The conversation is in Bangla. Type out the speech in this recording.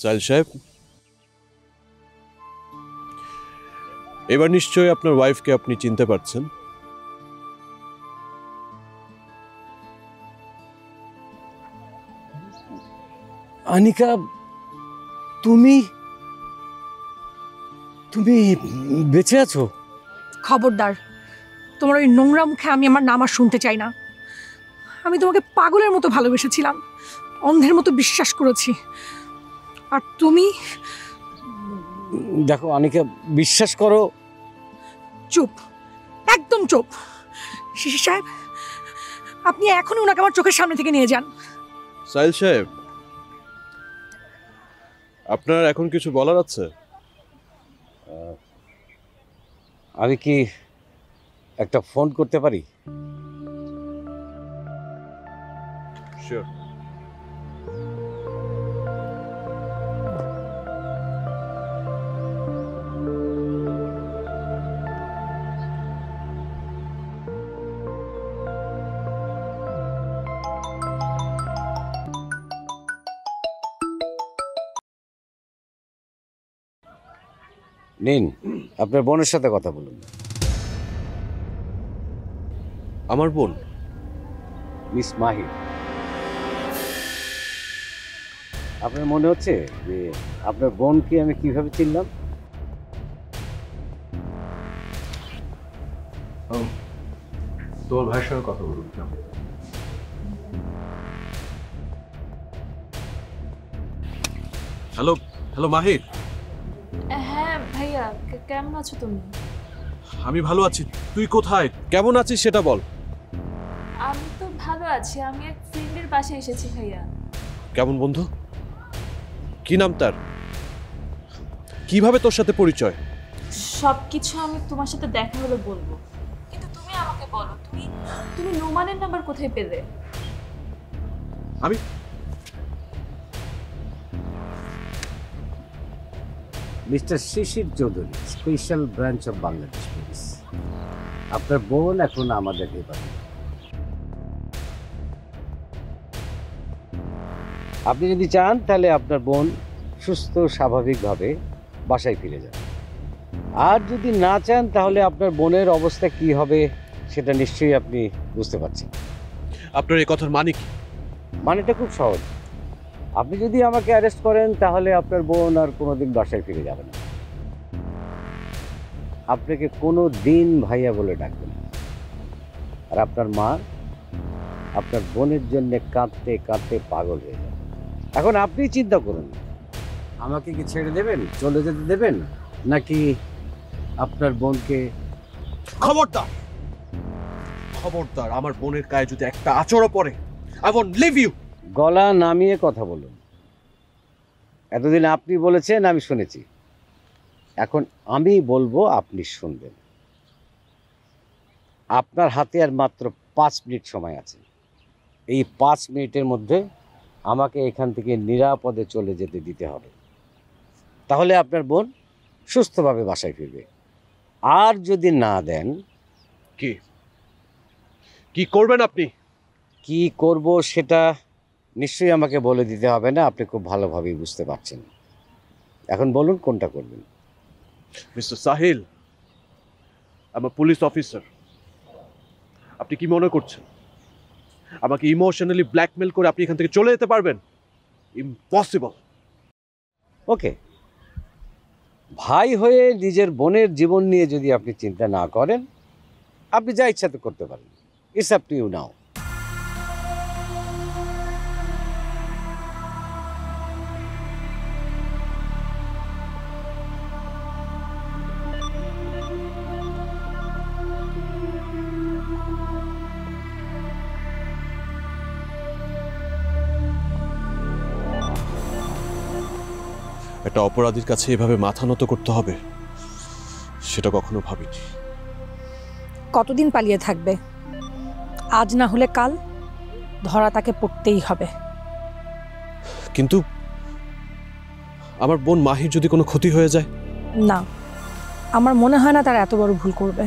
সাহেল সাহেব, এবার নিশ্চয়ই আপনার ওয়াইফকে আপনি চিনতে পারছেন। আনিকা, তুমি তুমি বেঁচে আছো? খবরদার, তোমার ওই নোংরা মুখে আমি আমার নাম আর শুনতে চাই না। আমি তোমাকে পাগলের মতো ভালোবেসেছিলাম, অন্ধের মতো বিশ্বাস করেছি, আর তুমি? দেখো আনিকা, বিশ্বাস করো। চুপ, একদম চুপ। শিশির সাহেব, আপনি এখনই ওনাকে আমার চোখের সামনে থেকে নিয়ে যান। সাহেল সাহেব, আপনার এখন কিছু বলার আছে? আমি কি একটা ফোন করতে পারি? শিওর। নিন, আপনার বোনের সাথে কথা বলুন। আমার বোন? মিস মাহির। আপনার মনে হচ্ছে যে আপনার বোনকে আমি কিভাবে চিনলাম? তোর ভাইয়ের সঙ্গে কথা বলুন। হ্যালো হ্যালো মাহির। হ্যাঁ ভাইয়া, কেমন আছো তুমি? আমি ভালো আছি, তুই কোথায়, কেমন আছিস সেটা বল। আমি তো ভালো আছি, আমি এক ফ্রেন্ডের পাশে এসেছি ভাইয়া। কেমন বন্ধু? কি নাম তার? কিভাবে তোর সাথে পরিচয়? সব কিছু আমি তোমার সাথে দেখা হলে বলবো, কিন্তু তুমি আমাকে বলো, তুমি তুমি নোমানের নাম্বার কোথায় পেলে? আমি mister Shishir Chowdhury, special branch of Bangladesh police. আপনার বোন এখন আমাদের হেফাজতে। আপনি যদি চান তাহলে আপনার বোন সুস্থ স্বাভাবিকভাবে বাসায় ফিরে যাবে, আর যদি না চান তাহলে আপনার বোনের অবস্থা কি হবে সেটা নিশ্চয়ই আপনি বুঝতে পারছেন। আপনার এই কথার মানে কি? মানেটা খুব সহজ। আপনি যদি আমাকে অ্যারেস্ট করেন তাহলে আপনার বোন আর কোনোদিন বাসায় ফিরে যাবে না। আপনাকে কোনো দিন ভাইয়া বলে ডাকবে না, আর আপনার মা আপনার বোনের জন্য কাঁদতে কাঁদতে পাগল হয়ে যাবে। এখন আপনি চিন্তা করুন, আমাকে কি ছেড়ে দেবেন, চলে যেতে দেবেন, নাকি আপনার বোনকে? খবরদার, খবরদার, আমার বোনের গায়ে যদি একটা আঁচড়ও পড়ে, আই ওয়ন্ট লিভ ইউ। গলা নামিয়ে কথা বলুন। এতদিন আপনি বলেছেন, আমি শুনেছি, এখন আমি বলবো, আপনি শুনবেন। আপনার হাতে আর মাত্র 5 মিনিট সময় আছে। এই 5 মিনিটের মধ্যে আমাকে এখান থেকে নিরাপদে চলে যেতে দিতে হবে, তাহলে আপনার বোন সুস্থভাবে বাসায় ফিরবে। আর যদি না দেন? কি কি করবেন আপনি? কি করব সেটা নিশ্চয়ই আমাকে বলে দিতে হবে না, আপনি খুব ভালোভাবেই বুঝতে পারছেন। এখন বলুন কোনটা করবেন। মিস্টার সাহিল, আমি পুলিশ অফিসার। আপনি কি মনে করছেন আমাকে ইমোশনালি ব্ল্যাকমেল করে আপনি এখান থেকে চলে যেতে পারবেন? ইম্পসিবল। ওকে, ভাই হয়ে নিজের বোনের জীবন নিয়ে যদি আপনি চিন্তা না করেন, আপনি যা ইচ্ছা তো করতে পারেন। ইটস আপ টু ইউ নাও। একটা অপরাধীর কাছে এভাবে মাথা নত করতে হবে, সেটা কখনো ভাবিনি। কতদিন পালিয়ে থাকবে? আজ না হলে কাল ধরা তাকে পড়তেই হবে। কিন্তু আমার বোন মাহির যদি কোনো ক্ষতি হয়ে যায়? না, আমার মনে হয় না তার এত বড় ভুল করবে।